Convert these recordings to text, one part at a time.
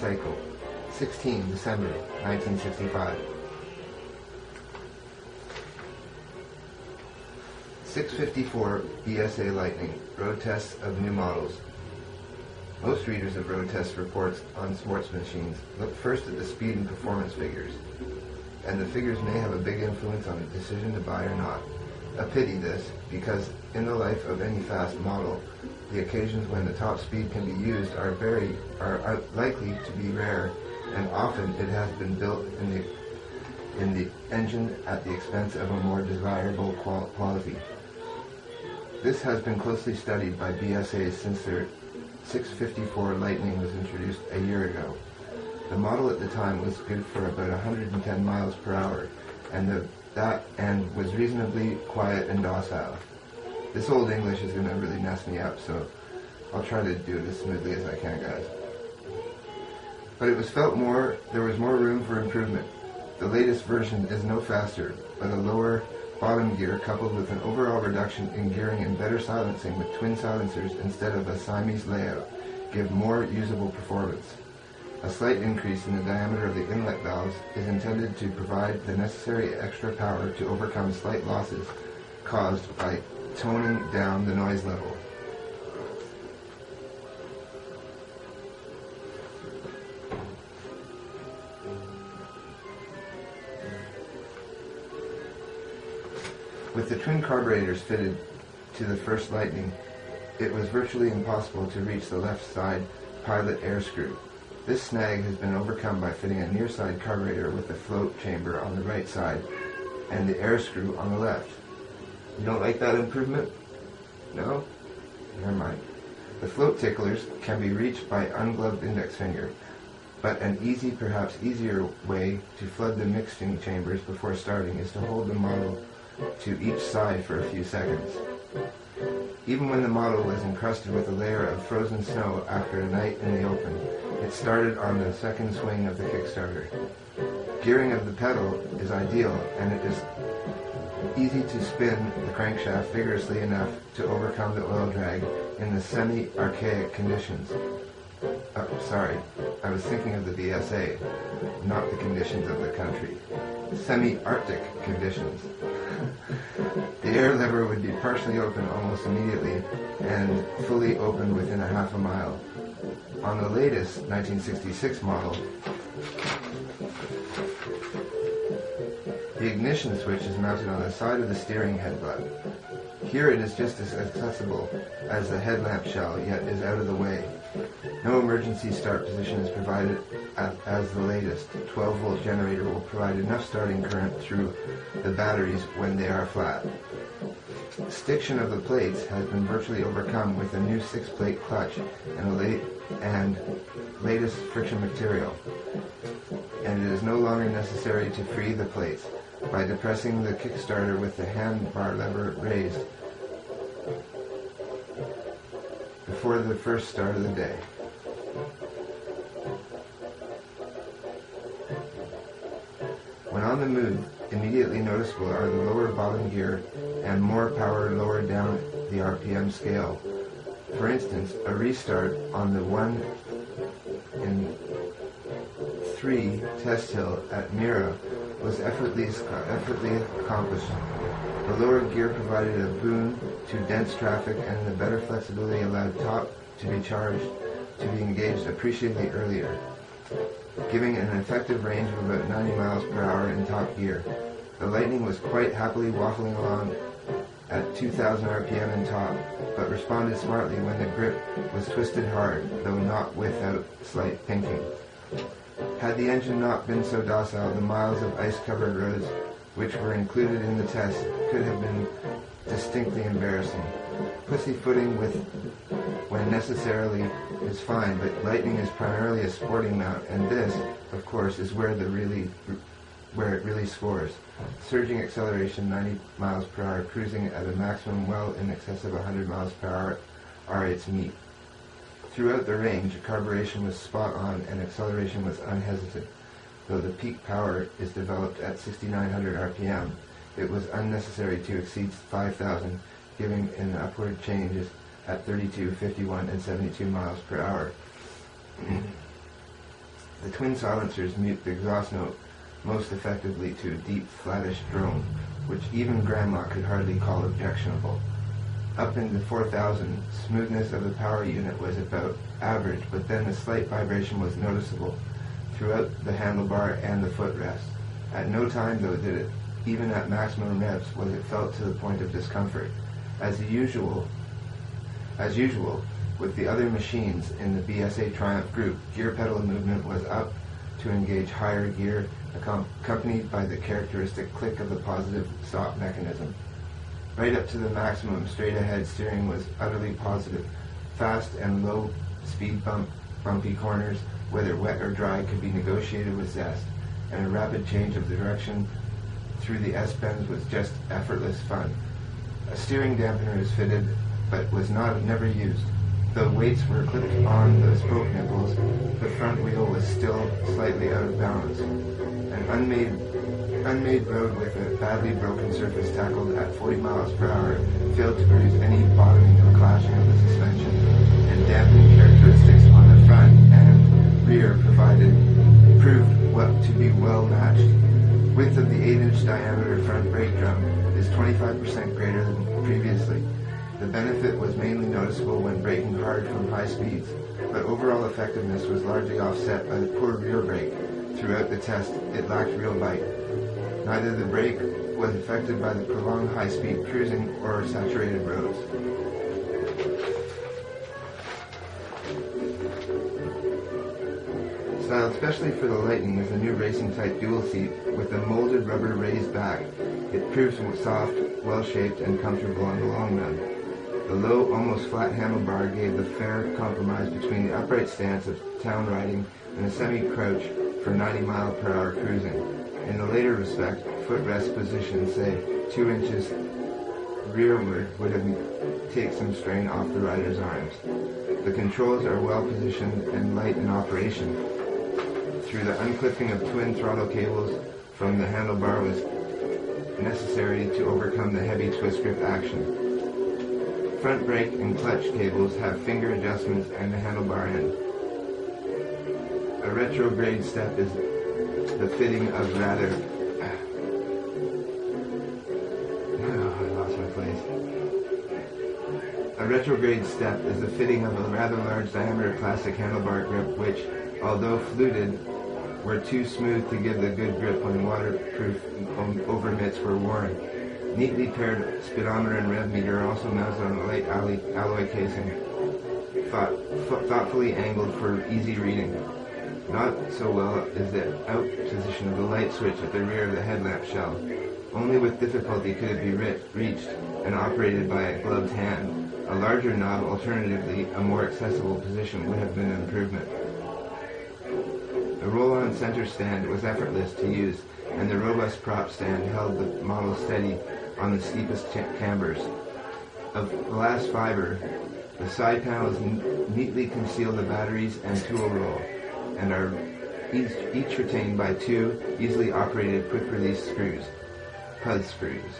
Motorcycle, 16 December 1965. 654 BSA Lightning, road tests of new models. Most readers of road test reports on sports machines look first at the speed and performance figures, and the figures may have a big influence on the decision to buy or not. A pity this, because in the life of any fast model, the occasions when the top speed can be used are likely to be rare, and often it has been built in the engine at the expense of a more desirable quality. This has been closely studied by BSA since their 654 Lightning was introduced a year ago. The model at the time was good for about 110 miles per hour, and was reasonably quiet and docile. This old English is going to really mess me up, so I'll try to do it as smoothly as I can, guys. But it was felt there was more room for improvement. The latest version is no faster, but a lower bottom gear coupled with an overall reduction in gearing and better silencing with twin silencers instead of a Siamese layout give more usable performance. A slight increase in the diameter of the inlet valves is intended to provide the necessary extra power to overcome slight losses caused by toning down the noise level. With the twin carburetors fitted to the first Lightning, it was virtually impossible to reach the left side pilot air screw. This snag has been overcome by fitting a near side carburetor with the float chamber on the right side and the air screw on the left. You don't like that improvement? No? Never mind. The float ticklers can be reached by ungloved index finger, but an easy, perhaps easier way to flood the mixing chambers before starting is to hold the model to each side for a few seconds. Even when the model was encrusted with a layer of frozen snow after a night in the open, it started on the second swing of the Kickstarter. Gearing of the pedal is ideal, and it is easy to spin the crankshaft vigorously enough to overcome the oil drag in the semi-archaic conditions. Sorry, I was thinking of the BSA, not the conditions of the country. Semi-Arctic conditions. The air lever would be partially open almost immediately and fully open within a half a mile. On the latest 1966 model, the ignition switch is mounted on the side of the steering headbutt. Here it is just as accessible as the headlamp shell, yet is out of the way. No emergency start position is provided as the latest 12-volt generator will provide enough starting current through the batteries when they are flat. Stiction of the plates has been virtually overcome with a new 6-plate clutch and latest friction material, and it is no longer necessary to free the plates by depressing the Kickstarter with the handbar lever raised before the first start of the day. When on the move, immediately noticeable are the lower bottom gear and more power lower down the RPM scale. For instance, a restart on the 1 in 3 test hill at Mira was effortlessly accomplished. The lower gear provided a boon to dense traffic, and the better flexibility allowed top to be charged to be engaged appreciably earlier, giving an effective range of about 90 miles per hour in top gear. The Lightning was quite happily waffling along at 2,000 RPM in top, but responded smartly when the grip was twisted hard, though not without slight pinking. Had the engine not been so docile, the miles of ice-covered roads which were included in the test could have been distinctly embarrassing. Pussyfooting when necessarily is fine, but Lightning is primarily a sporting mount, and this, of course, is where it really scores. Surging acceleration 90 miles per hour, cruising at a maximum well in excess of 100 miles per hour are its meat. Throughout the range, carburation was spot on and acceleration was unhesitant. Though the peak power is developed at 6,900 RPM, it was unnecessary to exceed 5,000, giving an upward changes at 32, 51, and 72 miles per hour. The twin silencers mute the exhaust note most effectively to a deep, flattish drone, which even Grandma could hardly call objectionable. Up in the 4,000, smoothness of the power unit was about average, but then a slight vibration was noticeable throughout the handlebar and the footrest. At no time, though, did it, even at maximum revs, was it felt to the point of discomfort. As usual, with the other machines in the BSA Triumph group, gear pedal movement was up to engage higher gear, accompanied by the characteristic click of the positive stop mechanism. Right up to the maximum, straight-ahead steering was utterly positive. Fast and low-speed bumpy corners, whether wet or dry, could be negotiated with zest, and a rapid change of direction through the S-bends was just effortless fun. A steering dampener is fitted, but was never used. Though weights were clipped on the spoke nipples, the front wheel was still slightly out of balance. An unmade road with a badly broken surface tackled at 40 miles per hour failed to produce any bottoming or clashing of the suspension, and damping characteristics on the front and rear proved to be well matched. Width of the 8-inch diameter front brake drum is 25% greater than previously. The benefit was mainly noticeable when braking hard from high speeds, but overall effectiveness was largely offset by the poor rear brake. Throughout the test, it lacked real bite. Neither the brake was affected by the prolonged high-speed cruising or saturated roads. Styled especially for the Lightning is the new racing-type dual seat with a molded rubber raised back. It proves soft, well-shaped, and comfortable on the long run. The low, almost flat handlebar gave the fair compromise between the upright stance of town riding and a semi-crouch for 90-mile-per-hour cruising. In the later respect, footrest position, say 2 inches rearward, would take some strain off the rider's arms. The controls are well positioned and light in operation. Through the unclipping of twin throttle cables from the handlebar was necessary to overcome the heavy twist grip action. Front brake and clutch cables have finger adjustments and the handlebar end. A retrograde step is the fitting of rather... I lost my place. A retrograde step is the fitting of a rather large diameter plastic handlebar grip which, although fluted, were too smooth to give the good grip when waterproof overmitts were worn. Neatly paired speedometer and rev meter are also mounted on a light alloy casing, thoughtfully angled for easy reading. Not so well is the out position of the light switch at the rear of the headlamp shell. Only with difficulty could it be reached and operated by a gloved hand. A larger knob, alternatively a more accessible position, would have been an improvement. The roll-on center stand was effortless to use, and the robust prop stand held the model steady on the steepest cambers. Of glass fiber, the side panels neatly conceal the batteries and tool roll, and are each retained by 2 easily operated quick-release screws, PUZ screws.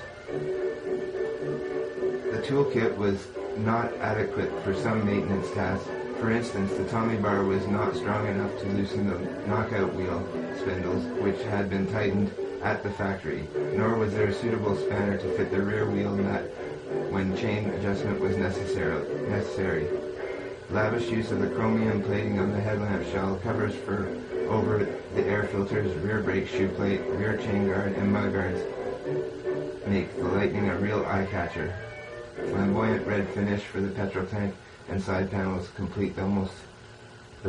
The toolkit was not adequate for some maintenance tasks. For instance, the Tommy bar was not strong enough to loosen the knockout wheel spindles, which had been tightened at the factory, nor was there a suitable spanner to fit the rear wheel nut when chain adjustment was necessary. Lavish use of the chromium plating on the headlamp shell, covers for over the air filters, rear brake shoe plate, rear chain guard, and mudguards make the Lightning a real eye-catcher. Flamboyant red finish for the petrol tank and side panels complete the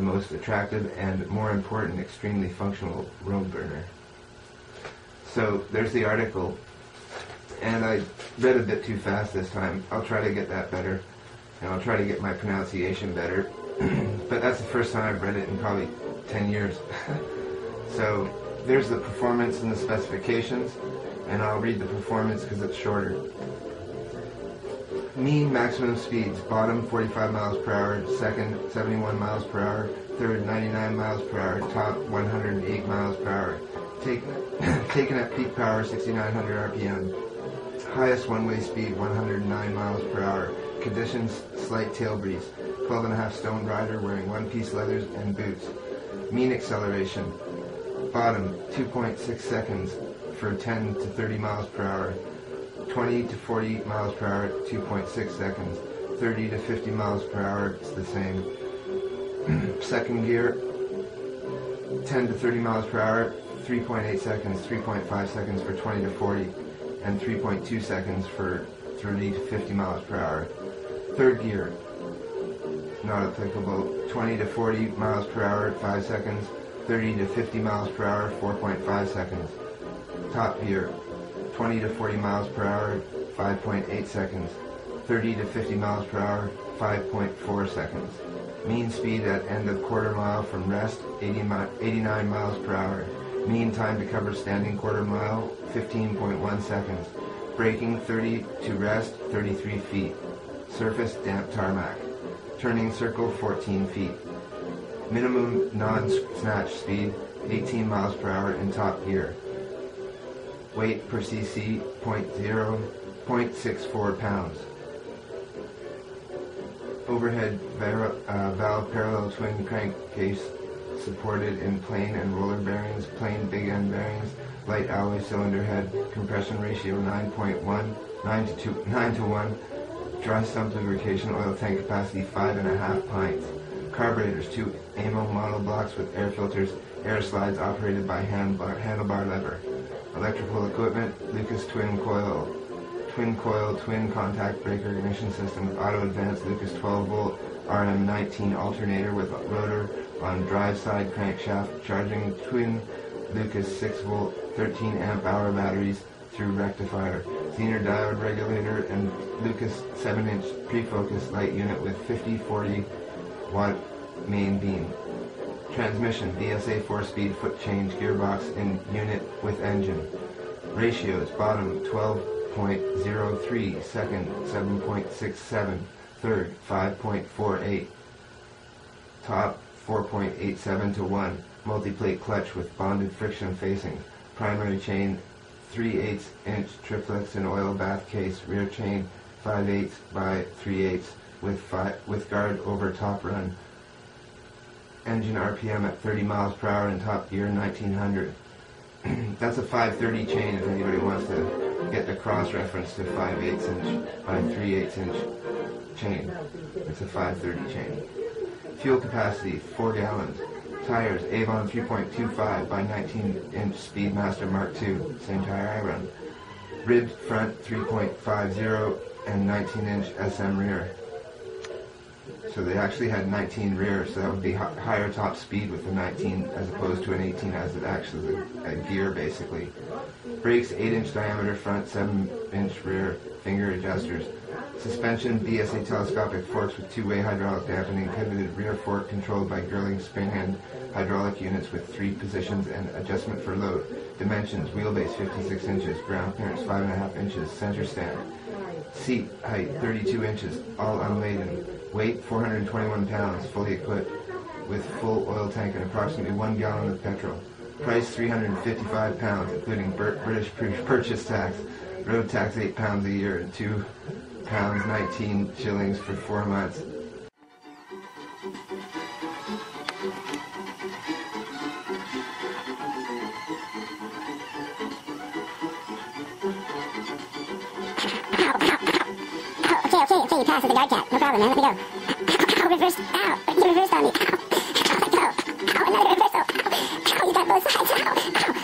most attractive and, more important, extremely functional road burner. So there's the article, and I read a bit too fast this time. I'll try to get that better, and I'll try to get my pronunciation better. But that's the first time I've read it in probably 10 years. So there's the performance and the specifications, and I'll read the performance because it's shorter. Mean maximum speeds: bottom 45 miles per hour, second 71 miles per hour, third 99 miles per hour, top 108 miles per hour. Taken at peak power 6,900 RPM. Highest one-way speed 109 miles per hour. Conditions: slight tail breeze. 12.5 stone rider wearing one-piece leathers and boots. Mean acceleration. Bottom, 2.6 seconds for 10 to 30 miles per hour. 20 to 40 miles per hour, 2.6 seconds. 30 to 50 miles per hour, it's the same. Second gear, 10 to 30 miles per hour, 3.8 seconds, 3.5 seconds for 20 to 40, and 3.2 seconds for 30 to 50 miles per hour. Third gear, not applicable. 20 to 40 miles per hour, 5 seconds. 30 to 50 miles per hour, 4.5 seconds. Top gear, 20 to 40 miles per hour, 5.8 seconds. 30 to 50 miles per hour, 5.4 seconds. Mean speed at end of quarter mile from rest, 89 miles per hour. Mean time to cover standing quarter mile, 15.1 seconds. Braking 30 to rest, 33 feet. Surface damp tarmac. Turning circle, 14 feet. Minimum non-snatch speed, 18 miles per hour in top gear. Weight per cc, 0.64 pounds. Overhead valve parallel twin crankcase supported in plain and roller bearings, plain big end bearings, light alloy cylinder head, compression ratio 9 to 1, dry sump lubrication, oil tank capacity 5.5 pints. Carburetors, 2 AMO monoblocks with air filters, air slides operated by handlebar lever. Electrical equipment, Lucas twin coil, twin contact breaker ignition system with auto advanced Lucas 12 volt RM19 alternator with rotor on drive side crankshaft, charging twin Lucas 6 volt 13 amp hour batteries through rectifier, Zener diode regulator, and Lucas 7-inch pre-focus light unit with 50-40 watt main beam. Transmission, BSA 4-speed foot change gearbox in unit with engine. Ratios, bottom 12.03, second 7.67, third 5.48, top 4.87 to 1, multi-plate clutch with bonded friction facings, primary chain 3/8 inch triplets and oil bath case, rear chain 5/8 by 3/8 with guard over top run. Engine RPM at 30 miles per hour in top gear, 1900. That's a 530 chain if anybody wants to get the cross-reference to 5/8 inch by 3/8 inch chain. It's a 530 chain. Fuel capacity, 4 gallons. Tires, Avon 3.25 by 19-inch Speedmaster Mark II, same tire I run. Ribbed front 3.50 and 19-inch SM rear. So they actually had 19 rear, so that would be higher top speed with the 19 as opposed to an 18 as it actually is a gear basically. Brakes, 8-inch diameter front, 7-inch rear, finger adjusters. Suspension, BSA telescopic forks with 2-way hydraulic dampening, pivoted rear fork controlled by Girling spring end hydraulic units with 3 positions and adjustment for load. Dimensions, wheelbase 56 inches, ground clearance 5.5 inches, center stand. Seat height 32 inches, all unladen. Weight 421 pounds, fully equipped with full oil tank and approximately 1 gallon of petrol. Price 355 pounds, including British purchase tax. Road tax 8 pounds a year and £2 19 shillings for 4 months. Okay, you passed with the guard cat. No problem, man. Let me go. Ow, reverse. Ow, you reversed on me. Ow, let go. Ow, another reversal. Ow, you got both sides. Ow, ow.